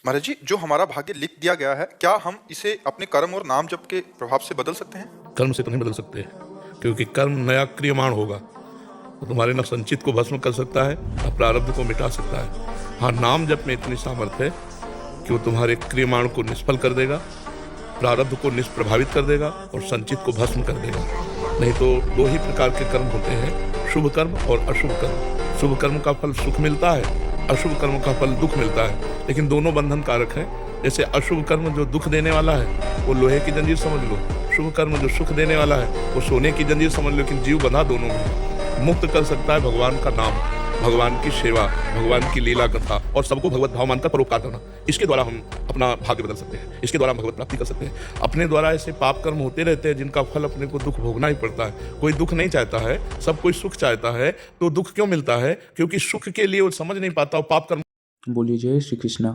महाराज जी, जो हमारा भाग्य लिख दिया गया है, क्या हम इसे अपने कर्म और नाम जप के प्रभाव से बदल सकते हैं? कर्म से तो नहीं बदल सकते, क्योंकि कर्म नया क्रियमाण होगा तो तुम्हारे न संचित को भस्म कर सकता है न प्रारब्ध को मिटा सकता है। हाँ, नाम जप में इतनी सामर्थ्य है कि वो तुम्हारे क्रियमाण को निष्फल कर देगा, प्रारब्ध को निष्प्रभावित कर देगा और संचित को भस्म कर देगा। नहीं तो दो ही प्रकार के कर्म होते हैं, शुभ कर्म और अशुभ कर्म। शुभ कर्म का फल सुख मिलता है, अशुभ कर्म का फल दुख मिलता है, लेकिन दोनों बंधन कारक हैं। जैसे अशुभ कर्म जो दुख देने वाला है वो लोहे की जंजीर समझ लो, शुभ कर्म जो सुख देने वाला है वो सोने की जंजीर समझ लो, लेकिन जीव बंधा दोनों में। मुक्त कर सकता है भगवान का नाम, भगवान की सेवा, भगवान की लीला कथा और सबको भगवत भाव मानकर परोपकार करना। इसके द्वारा हम अपना भाग्य बदल सकते हैं, इसके द्वारा हम भगवत प्राप्ति कर सकते हैं। अपने द्वारा ऐसे पाप कर्म होते रहते हैं जिनका फल अपने को दुख भोगना ही पड़ता है। कोई दुख नहीं चाहता है, सब कोई सुख चाहता है, तो दुख क्यों मिलता है? क्योंकि सुख के लिए वो समझ नहीं पाता, वो पाप कर्म। बोलिए जय श्री कृष्णा।